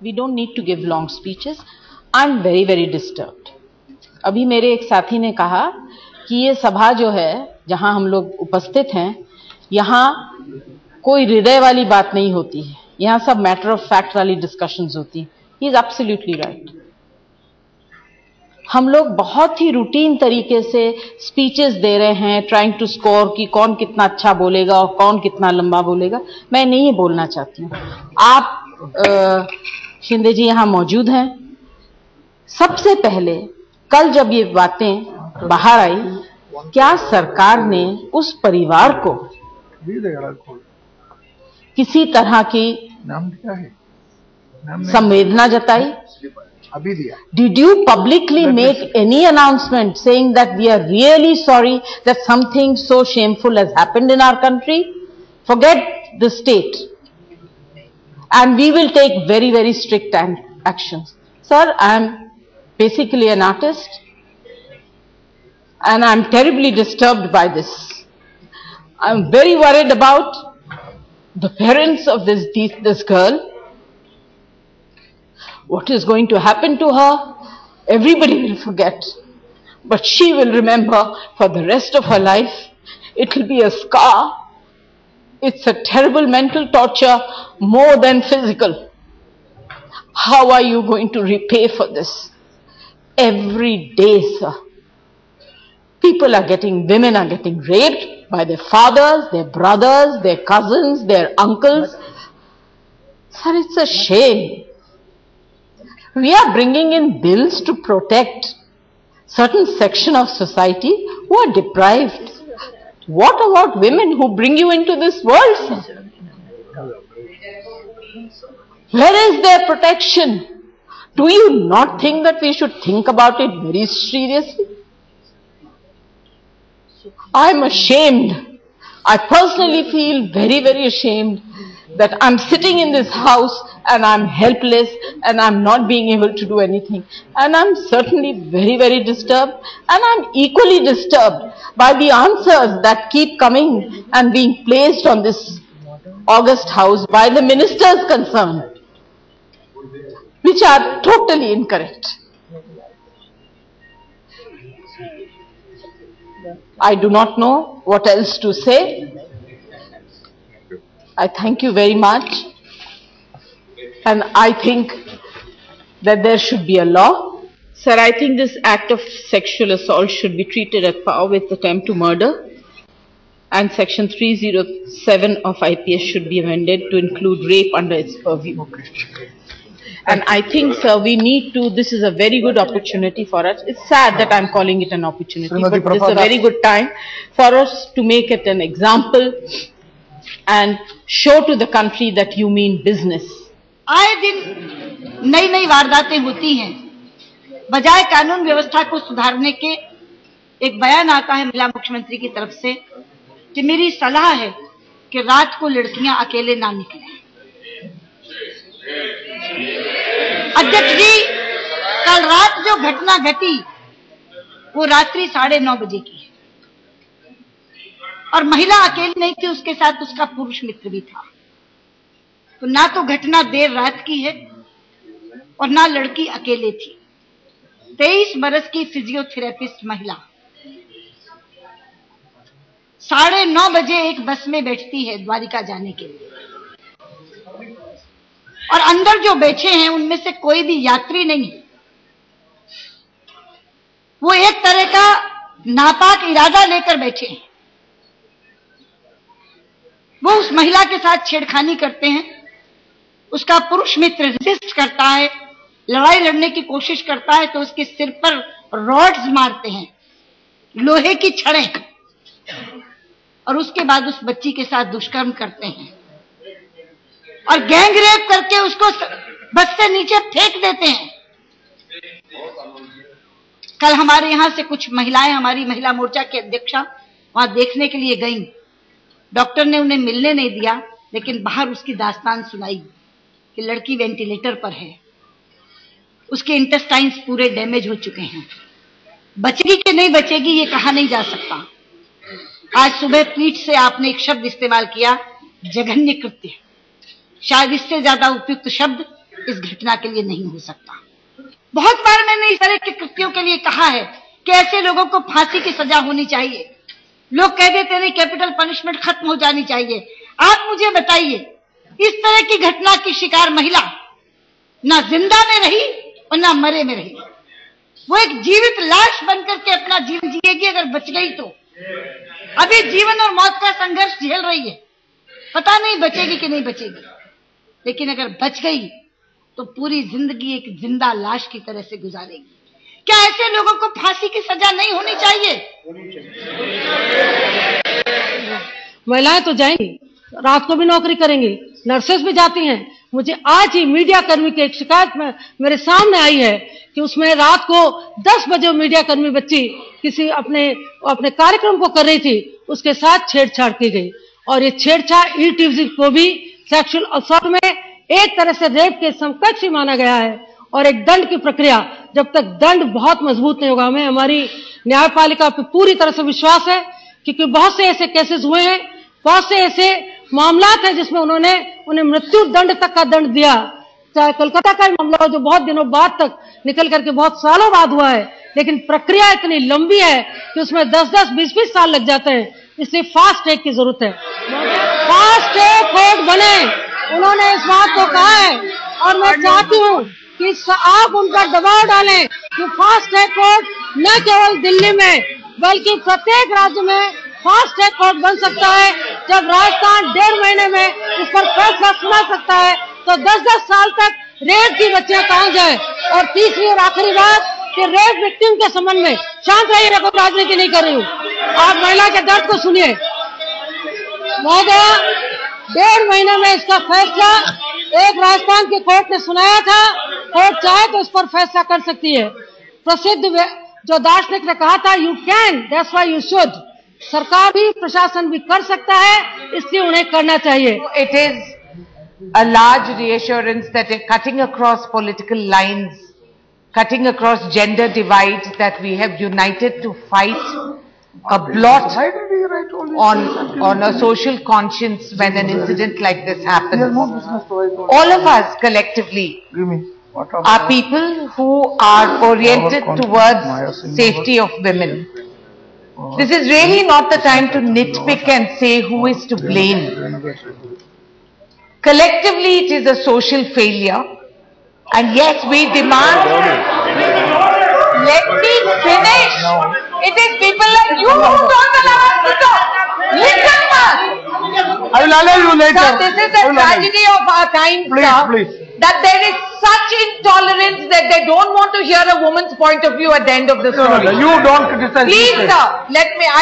We don't need to give long speeches. I'm very, very disturbed. अभी मेरे एक साथी ने कहा कि ये सभा जो है जहां हम लोग उपस्थित हैं, यहां कोई हृदय वाली बात नहीं होती है, यहां सब मैटर ऑफ फैक्ट वाली डिस्कशंस होती हैं. He is absolutely right. हम लोग बहुत ही रूटीन तरीके से स्पीचेस दे रहे हैं, ट्राइंग टू स्कोर कि कौन कितना अच्छा बोलेगा और कौन कितना लंबा बोलेगा. मैं नहीं बोलना चाहती हूं. आप शिंदे जी यहां मौजूद हैं. सबसे पहले कल जब ये बातें बाहर आई, क्या सरकार ने उस परिवार को किसी तरह की संवेदना जताई? अभी दिया. Did you publicly make any announcement saying that we are really sorry that something so shameful has happened in our country? Forget the state. And we will take very, very strict actions. Sir, I am basically an artist and I am terribly disturbed by this. I am very worried about the parents of this girl. What is going to happen to her? Everybody will forget, but she will remember for the rest of her life. It will be a scar. It's a terrible mental torture, more than physical. How are you going to repay for this? Every day, sir, women are getting raped by their fathers, their brothers, their cousins, their uncles. Sir, it's a shame. We are bringing in bills to protect certain section of society who are deprived. What about women who bring you into this world, sir? Where is their protection? Do you not think that we should think about it very seriously? I'm ashamed. I personally feel very, very ashamed that I'm sitting in this house and I'm helpless and I'm not being able to do anything. And I'm certainly very, very disturbed, and I'm equally disturbed by the answers that keep coming and being placed on this August House by the ministers concerned, which are totally incorrect. I do not know what else to say. I thank you very much, and I think that there should be a law. Sir, I think this act of sexual assault should be treated at par with attempt to murder, and section 307 of IPS should be amended to include rape under its purview. And I think, sir, we need to, this is a very good opportunity for us. It's sad that I'm calling it an opportunity, but this is a very good time for us to make it an example and show to the country that you mean business. आए दिन नई नई वारदातें होती हैं. बजाय कानून व्यवस्था को सुधारने के एक बयान आता है महिला मुख्यमंत्री की तरफ से कि मेरी सलाह है कि रात को लड़कियां अकेले ना निकलें. अध्यक्ष जी, कल रात जो घटना घटी वो रात्रि 9:30 बजे की है, और महिला अकेली नहीं थी, उसके साथ उसका पुरुष मित्र भी था. तो ना तो घटना देर रात की है और ना लड़की अकेले थी. 23 बरस की फिजियोथेरेपिस्ट महिला 9:30 बजे एक बस में बैठती है द्वारिका जाने के लिए, और अंदर जो बैठे हैं उनमें से कोई भी यात्री नहीं है. वो एक तरह का नापाक इरादा लेकर बैठे हैं. वो उस महिला के साथ छेड़खानी करते हैं. उसका पुरुष मित्र रेसिस्ट करता है, लड़ाई लड़ने की कोशिश करता है, तो उसके सिर पर रॉड्स मारते हैं, लोहे की छड़ें, और उसके बाद उस बच्ची के साथ दुष्कर्म करते हैं और गैंग रेप करके उसको बस से नीचे फेंक देते हैं. कल हमारे यहां से कुछ महिलाएं, हमारी महिला मोर्चा की अध्यक्षा, वहां देखने के लिए गईं. डॉक्टर ने उन्हें मिलने नहीं दिया, लेकिन बाहर उसकी दास्तान सुनाई कि लड़की वेंटिलेटर पर है, उसके इंटेस्टाइन्स पूरे डैमेज हो चुके हैं. बचेगी कि नहीं बचेगी ये कहा नहीं जा सकता. आज सुबह पीठ से आपने एक शब्द इस्तेमाल किया, जघन्य कृत्य. शायद इससे ज्यादा उपयुक्त शब्द इस घटना के लिए नहीं हो सकता। बहुत बार मैंने इस तरह के कृत्यों के लिए कहा है कि ऐसे लोगों को फांसी की सजा होनी चाहिए। लोग कह देते नहीं कैपिटल पनिशमेंट खत्म हो जानी चाहिए। आप मुझे बताइए, इस तरह की घटना की शिकार महिला ना जिंदा में रही और ना मरे में रही। वो एक जीवित लाश बनकर के अपना जीवन जिएगी अगर बच गई तो। अभी जीवन और मौत का संघर्ष झेल रही है, पता नहीं बचेगी कि नहीं बचेगी, लेकिन अगर बच गई तो पूरी जिंदगी एक जिंदा लाश की तरह से गुजारेगी। क्या ऐसे लोगों को फांसी की सजा नहीं होनी चाहिए? महिलाएं तो जाएंगी, रात को भी नौकरी करेंगी, नर्सेस भी जाती हैं। मुझे आज ही मीडिया कर्मी की एक शिकायत मेरे सामने आई है कि उसमें रात को 10 बजे मीडिया कर्मी बच्ची किसी अपने कार्यक्रम को कर रही थी, उसके साथ छेड़छाड़ की गई। और ये छेड़छाड़ ईटीजिंग को भी सेक्सुअल असॉल्ट में एक तरह से रेप के समकक्ष ही माना गया है। और एक दंड की प्रक्रिया, जब तक दंड बहुत मजबूत नहीं होगा, हमें हमारी न्यायपालिका पर पूरी तरह से विश्वास है, क्योंकि बहुत से ऐसे केसेस हुए हैं, बहुत से ऐसे मामलात हैं जिसमें उन्हें मृत्यु दंड तक का दंड दिया। चाहे कलकत्ता का मामला हो जो बहुत दिनों बाद तक निकल करके बहुत सालों बाद हुआ है, लेकिन प्रक्रिया इतनी लंबी है कि उसमें 10-10, 20-20 साल लग जाते हैं। इसलिए फास्ट ट्रैक की जरूरत है, फास्ट ट्रैक कोर्ट बने। उन्होंने इस बात को कहा है और मैं चाहती हूँ कि आप उन पर दबाव डालें कि फास्ट ट्रैक कोर्ट न केवल दिल्ली में बल्कि प्रत्येक राज्य में फास्ट ट्रैक कोर्ट बन सकता है। जब राजस्थान 1.5 महीने में इस पर फैसला सुना सकता है तो 10-10 साल तक रेप की बच्चियां कहाँ जाए। और तीसरी और आखिरी बात कि रेप विक्टिम के संबंध में शांत रहिए, कोई राजनीति नहीं कर रही हूँ, आप महिला के दर्द को सुनिए। महोदय, 1.5 महीने में इसका फैसला एक राजस्थान की कोर्ट ने सुनाया था। कोर्ट चाहे तो इस पर फैसला कर सकती है। प्रसिद्ध जो दार्शनिक ने कहा था, you can, that's why you should. सरकार भी, प्रशासन भी कर सकता है, इसलिए उन्हें करना चाहिए। It is a large reassurance that cutting across political lines, cutting across gender divides, that we have united to fight a blot on a social conscience when an incident like this happens. All of us collectively are people who are oriented towards safety of women. This is really not the time to nitpick and say who is to blame. Collectively, it is a social failure, and yes, we demand. Let me finish. It is people like you who don't allow us to talk. Listen first. I will allow you later. Sir, this is the tragedy of our time, sir. Please. That there is such intolerance that they don't want to hear a woman's point of view at the end of the story. No, you don't criticize. Please, sir,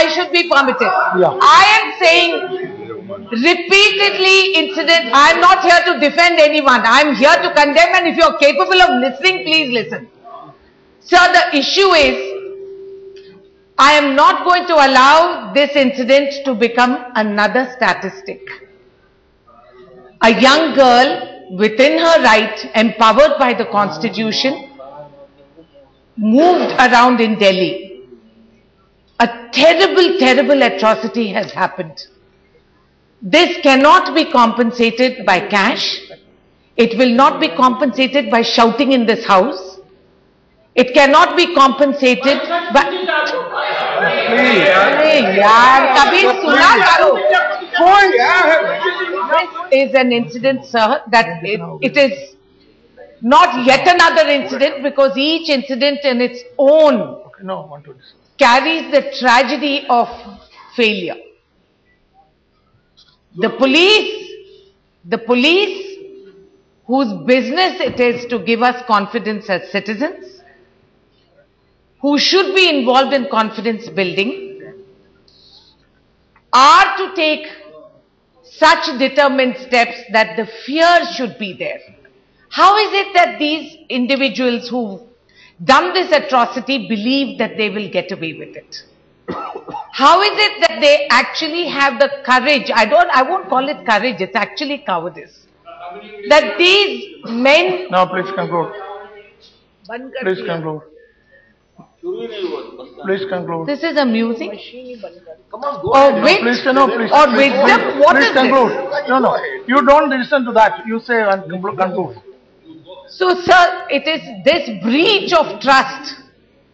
I should be permitted. Yeah. I am saying repeatedly incidents. I am not here to defend anyone. I am here to condemn, and if you are capable of listening, please listen. Sir, the issue is, I am not going to allow this incident to become another statistic. A young girl, within her right, empowered by the Constitution, moved around in Delhi. A terrible, terrible atrocity has happened. This cannot be compensated by cash. It will not be compensated by shouting in this house. It cannot be compensated by... This is an incident, sir, that it is not yet another incident, because each incident in its own carries the tragedy of failure. The police whose business it is to give us confidence as citizens, who should be involved in confidence building, are to take such determined steps that the fear should be there. How is it that these individuals who've done this atrocity believe that they will get away with it? How is it that they actually have the courage? I won't call it courage, it's actually cowardice. That these men... Now please conclude. Please conclude. Please conclude. This is amusing. Come on, go or ahead. wit, Please, no, please, or please, wisdom. please, What please is conclude. this? No, you don't listen to that. You say and conclude. So, sir, it is this breach of trust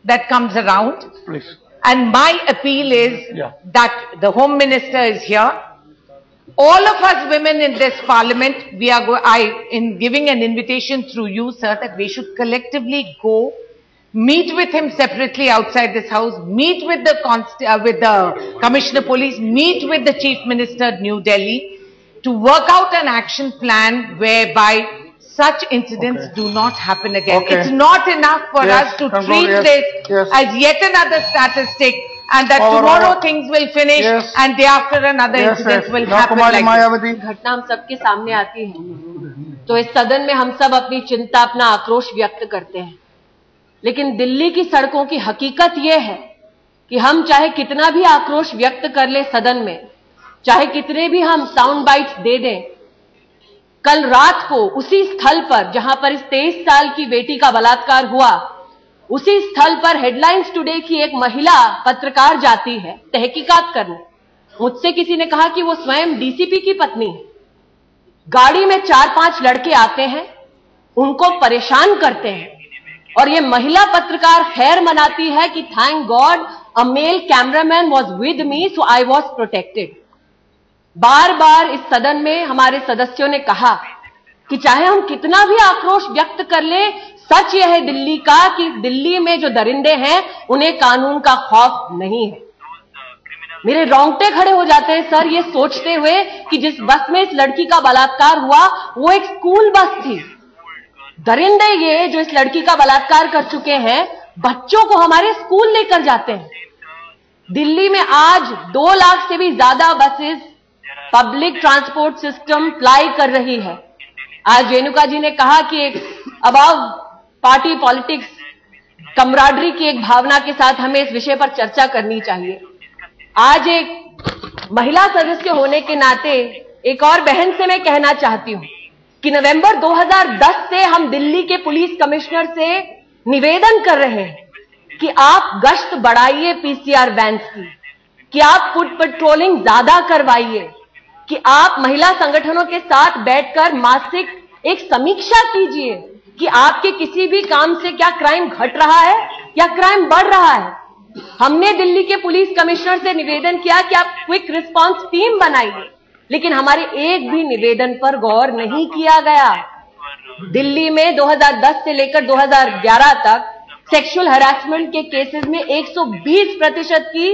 that comes around. Please. And my appeal is Yeah. that the Home Minister is here. All of us women in this parliament, we are in giving an invitation through you, sir, that we should collectively go, meet with him separately outside this house, meet with the Commissioner Police, meet with the Chief Minister New Delhi, to work out an action plan whereby such incidents do not happen again. Okay. It's not enough for us to treat this as yet another statistic, and that tomorrow things will finish and day after another incident will happen like this. घटना हम सबके सामने आती है तो इस सदन में हम सब अपनी चिंता, अपना आक्रोश व्यक्त करते हैं, लेकिन दिल्ली की सड़कों की हकीकत यह है कि हम चाहे कितना भी आक्रोश व्यक्त कर ले सदन में, चाहे कितने भी हम साउंड बाइट्स दे दें, कल रात को उसी स्थल पर जहां पर इस 23 साल की बेटी का बलात्कार हुआ, उसी स्थल पर हेडलाइंस टुडे की एक महिला पत्रकार जाती है तहकीकात करने। मुझसे किसी ने कहा कि वो स्वयं डीसीपी की पत्नी है। गाड़ी में 4-5 लड़के आते हैं, उनको परेशान करते हैं, और ये महिला पत्रकार खैर मनाती है कि thank God a male cameraman was with me so I was protected. बार बार इस सदन में हमारे सदस्यों ने कहा कि चाहे हम कितना भी आक्रोश व्यक्त कर ले, सच यह है दिल्ली का कि दिल्ली में जो दरिंदे हैं उन्हें कानून का खौफ नहीं है। मेरे रोंगटे खड़े हो जाते हैं सर ये सोचते हुए कि जिस बस में इस लड़की का बलात्कार हुआ वो एक स्कूल बस थी। दरिंदे ये जो इस लड़की का बलात्कार कर चुके हैं, बच्चों को हमारे स्कूल लेकर जाते हैं। दिल्ली में आज 2 लाख से भी ज्यादा buses public transport system apply कर रही है। आज रेणुका जी ने कहा कि एक अबाव पार्टी पॉलिटिक्स कमराडरी की एक भावना के साथ हमें इस विषय पर चर्चा करनी चाहिए। आज एक महिला सदस्य होने के नाते एक और बहन से मैं कहना चाहती हूं कि नवंबर 2010 से हम दिल्ली के पुलिस कमिश्नर से निवेदन कर रहे हैं कि आप गश्त बढ़ाइए पीसीआर वैन्स की, कि आप फुट पेट्रोलिंग ज्यादा करवाइए, कि आप महिला संगठनों के साथ बैठकर मासिक एक समीक्षा कीजिए कि आपके किसी भी काम से क्या क्राइम घट रहा है या क्राइम बढ़ रहा है। हमने दिल्ली के पुलिस कमिश्नर से निवेदन किया कि आप क्विक रिस्पांस टीम बनाइए, लेकिन हमारे एक भी निवेदन पर गौर नहीं किया गया। दिल्ली में 2010 से लेकर 2011 तक सेक्सुअल हरासमेंट के केसेस में 120% की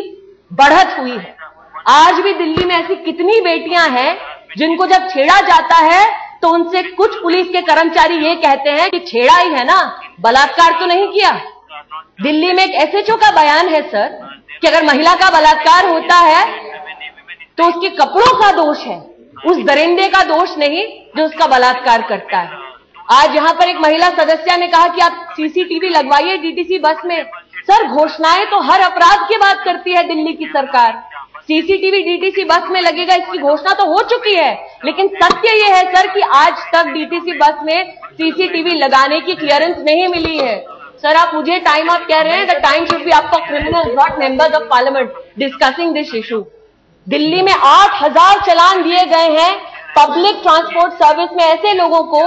बढ़त हुई है। आज भी दिल्ली में ऐसी कितनी बेटियां हैं जिनको जब छेड़ा जाता है तो उनसे कुछ पुलिस के कर्मचारी ये कहते हैं कि छेड़ा ही है ना, बलात्कार तो नहीं किया। दिल्ली में एक एसएचओ का बयान है सर कि अगर महिला का बलात्कार होता है तो उसके कपड़ों का दोष है, उस दरिंदे का दोष नहीं जो उसका बलात्कार करता है। आज यहां पर एक महिला सदस्य ने कहा कि आप सीसीटीवी लगवाइए डीटीसी बस में। सर घोषणाएं तो हर अपराध की बात करती है दिल्ली की सरकार। सीसीटीवी डीटीसी बस में लगेगा इसकी घोषणा तो हो चुकी है, लेकिन सत्य यह है सर कि आज तक डीटीसी बस में सीसीटीवी लगाने की क्लियरेंस नहीं मिली है। सर आप मुझे टाइम आउट कह रहे हैं, the time should be up for criminals not members of parliament discussing this issue. Delhi में 8000 चालान दिए गए हैं पब्लिक ट्रांसपोर्ट सर्विस में ऐसे लोगों को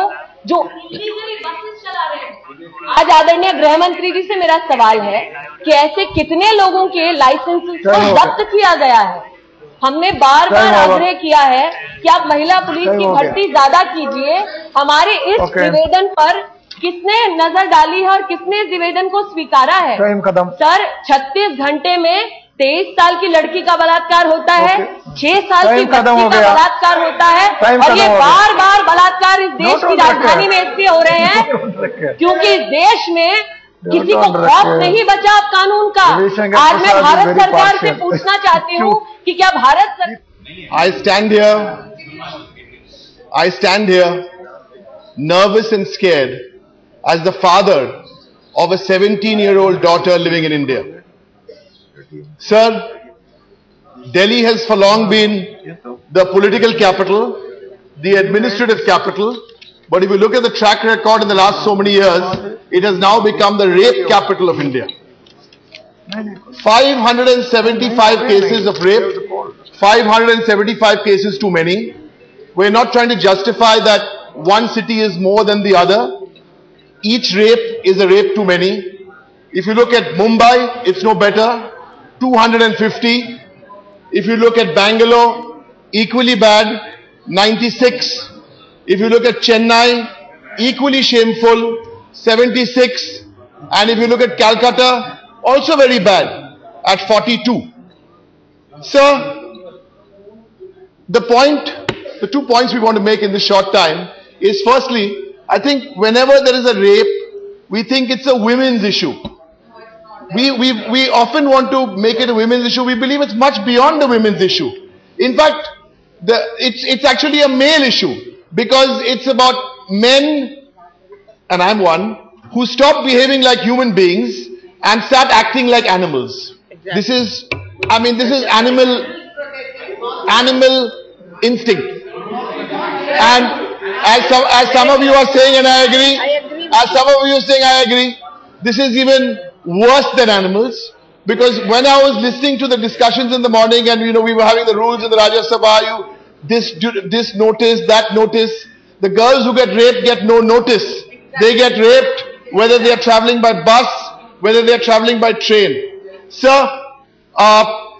जो इलीगली बसेस चला रहे हैं। आज आदरणीय गृह मंत्री जी से मेरा सवाल है कि ऐसे कितने लोगों के लाइसेंस को जब्त किया गया है। हमने बार बार आग्रह किया है कि आप महिला पुलिस की भर्ती ज्यादा कीजिए। हमारे इस निवेदन पर किसने नजर डाली है और किसने इस निवेदन को स्वीकारा है? सर 36 घंटे में 23 साल की लड़की का बलात्कार होता है, 6 साल की बच्ची का बलात्कार होता है, और ये बार बार बलात्कार इस देश की राजधानी में इसलिए हो रहे हैं क्योंकि इस देश में किसी को खौफ नहीं बचा अब कानून का। आज मैं भारत सरकार से पूछना चाहती हूँ कि क्या भारत सरकार I stand here nervous and scared as the father of a 17-year-old daughter living in India. Sir, Delhi has for long been the political capital, the administrative capital, but if you look at the track record in the last so many years, it has now become the rape capital of India. 575 cases of rape, 575 cases too many. We're not trying to justify that one city is more than the other. each rape is a rape too many. If you look at Mumbai, it's no better, 250. If you look at Bangalore, equally bad, 96. If you look at Chennai, equally shameful, 76. And if you look at Calcutta, also very bad, at 42. Sir, the 2 points we want to make in this short time is, firstly, I think whenever there is a rape, we think it's a women's issue. We often want to make it a women's issue. We believe it's much beyond the women's issue. In fact, it's actually a male issue, because it's about men, and I'm one, who stop behaving like human beings and start acting like animals. Exactly. This is animal instinct. And as some of you are saying, and I agree, as some of you are saying, I agree, this is even worse than animals, because when I was listening to the discussions in the morning, and we were having the rules in the Rajya Sabha, this notice, that notice, the girls who get raped get no notice. They get raped whether they are traveling by bus, whether they are traveling by train. Sir,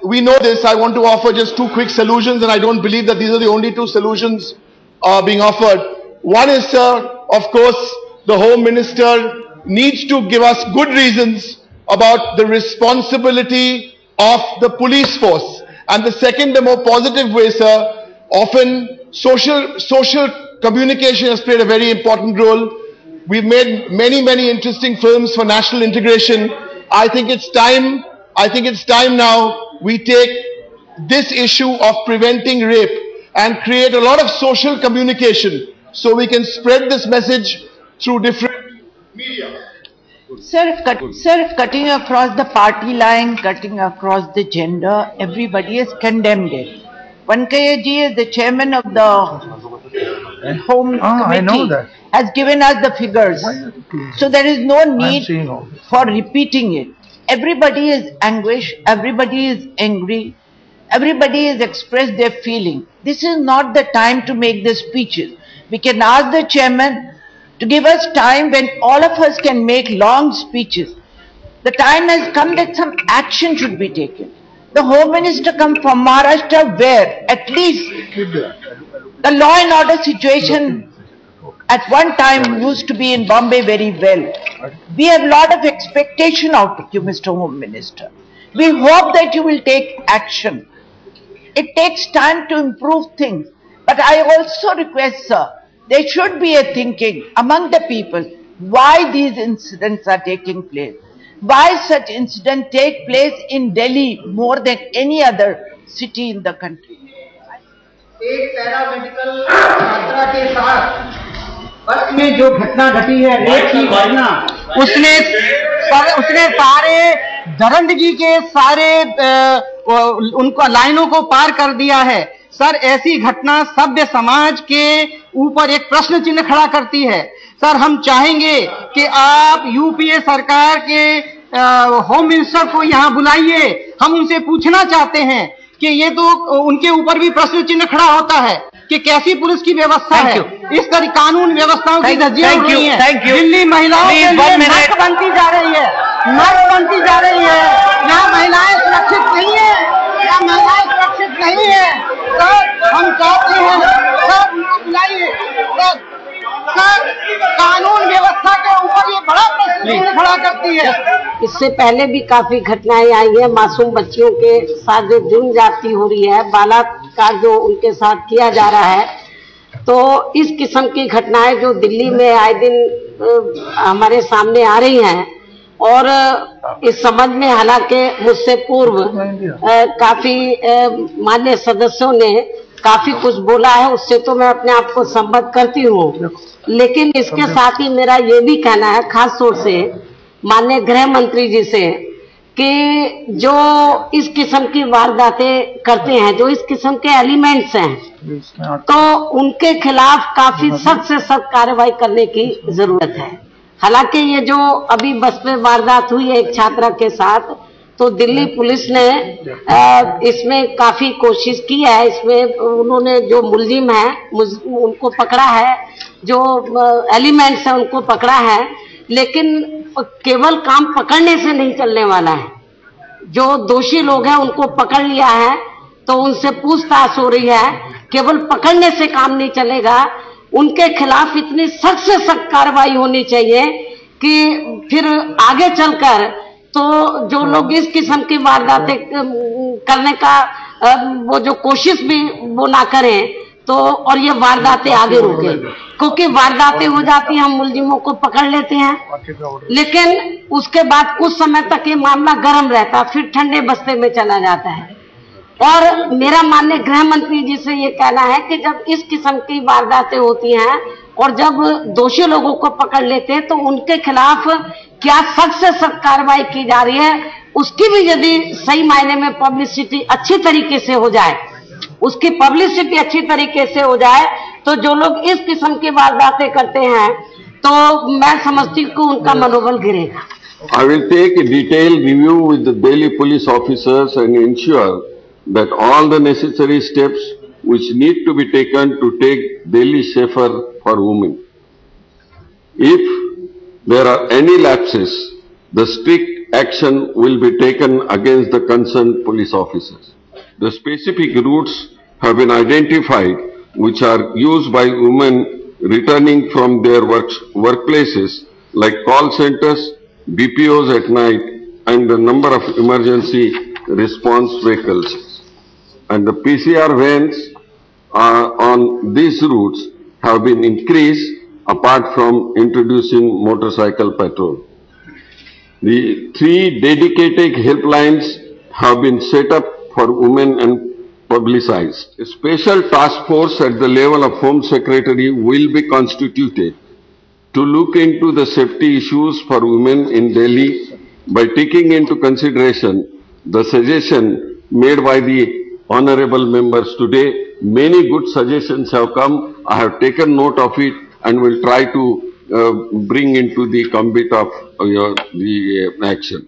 we know this. I want to offer just 2 quick solutions, and I don't believe that these are the only 2 solutions being offered. One is, sir, of course, the Home Minister needs to give us good reasons about the responsibility of the police force. And the second, the more positive way, sir, often social communication has played a very important role. We've made many interesting films for national integration. I think it's time now we take this issue of preventing rape and create a lot of social communication so we can spread this message through different media. Sir, cutting across the party line, cutting across the gender, everybody has condemned it. Vankaiah ji, as the chairman of the Home Committee, has given us the figures. So there is no need for repeating it. Everybody is anguished, everybody is angry, everybody has expressed their feeling. This is not the time to make the speeches. We can ask the chairman to give us time when all of us can make long speeches. The time has come that some action should be taken. The Home Minister comes from Maharashtra, where at least the law and order situation at one time used to be in Bombay very well. We have a lot of expectation out of you, Mr. Home Minister. We hope that you will take action. It takes time to improve things. But I also request, sir, there should be a thinking among the people why these incidents are taking place. Why such incidents take place in Delhi more than any other city in the country. एक paramedical छात्रा के साथ बस में जो घटना घटी है, रेप की घटना, उसने सारे धरंड जी के सारे उनको लाइनों को पार कर दिया है। सर, ऐसी घटना सभ्य समाज के ऊपर एक प्रश्न चिन्ह खड़ा करती है। सर, हम चाहेंगे कि आप यूपीए सरकार के होम मिनिस्टर को यहाँ बुलाइए। हम उनसे पूछना चाहते हैं कि ये तो उनके ऊपर भी प्रश्न चिन्ह खड़ा होता है कि कैसी पुलिस की व्यवस्था है, इस तरह कानून व्यवस्थाओं की धज्जियां उड़ रही हैं। दिल्ली महिलाओं के लिए नर्क बनती जा रही है, नर्क बनती जा रही है। यहाँ महिलाएं सुरक्षित नहीं है, यहाँ महिलाएं सुरक्षित नहीं है। सर, हम चाहते हैं सर उनको बुलाइए। सर, कानून व्यवस्था के ऊपर ये बड़ा प्रश्न खड़ा करती है। इससे पहले भी काफी घटनाएं आई हैं, मासूम बच्चियों के साथ जो जुर्म ज्यादती हो रही है, बलात्कार जो उनके साथ किया जा रहा है। तो इस किस्म की घटनाएं जो दिल्ली में आए दिन हमारे सामने आ रही हैं, और इस संबंध में हालांकि मुझसे पूर्व काफी माननीय सदस्यों ने काफी कुछ बोला है, उससे तो मैं अपने आप को संबद्ध करती हूँ। लेकिन इसके साथ ही मेरा ये भी कहना है, खास तौर से माननीय गृह मंत्री जी से, कि जो इस किस्म की वारदातें करते हैं, जो इस किस्म के एलिमेंट्स हैं, तो उनके खिलाफ काफी सख्त से सख्त कार्रवाई करने की जरूरत है। हालांकि ये जो अभी बस में वारदात हुई है एक छात्रा के साथ, तो दिल्ली पुलिस ने इसमें काफी कोशिश की है। इसमें उन्होंने जो मुलजिम है उनको पकड़ा है, जो एलिमेंट्स है उनको पकड़ा है, लेकिन केवल काम पकड़ने से नहीं चलने वाला है। जो दोषी लोग हैं उनको पकड़ लिया है तो उनसे पूछताछ हो रही है, केवल पकड़ने से काम नहीं चलेगा, उनके खिलाफ इतनी सख्त से सख्त कार्रवाई होनी चाहिए कि फिर आगे चलकर तो जो लोग इस किस्म की वारदातें करने का वो जो कोशिश भी वो ना करें तो, और ये वारदातें आगे रुके, क्योंकि वारदातें हो जाती हैं, हम मुलजिमों को पकड़ लेते हैं, लेकिन उसके बाद कुछ समय तक ये मामला गर्म रहता, फिर ठंडे बस्ते में चला जाता है। और मेरा माननीय गृह मंत्री जी से ये कहना है कि जब इस किस्म की वारदातें होती हैं और जब दोषी लोगों को पकड़ लेते हैं तो उनके खिलाफ क्या सख्त से सख्त कार्रवाई की जा रही है, उसकी भी यदि सही मायने में पब्लिसिटी अच्छी तरीके से हो जाए, उसकी पब्लिसिटी अच्छी तरीके से हो जाए तो जो लोग इस किस्म की वारदातें करते हैं तो मैं समझती हूँ कि उनका मनोबल गिरेगा। I will take a detailed review with the Delhi police officers and ensure that all the necessary steps which need to be taken to take Delhi safer for women. If there are any lapses, the strict action will be taken against the concerned police officers. The specific routes have been identified which are used by women returning from their workplaces like call centers, BPOs at night, and the number of emergency response vehicles. And the PCR vans on these routes have been increased apart from introducing motorcycle patrol. The 3 dedicated helplines have been set up for women and publicized. A special task force at the level of Home Secretary will be constituted to look into the safety issues for women in Delhi by taking into consideration the suggestion made by the honorable members today. Many good suggestions have come. I have taken note of it and will try to bring into the gambit of the action.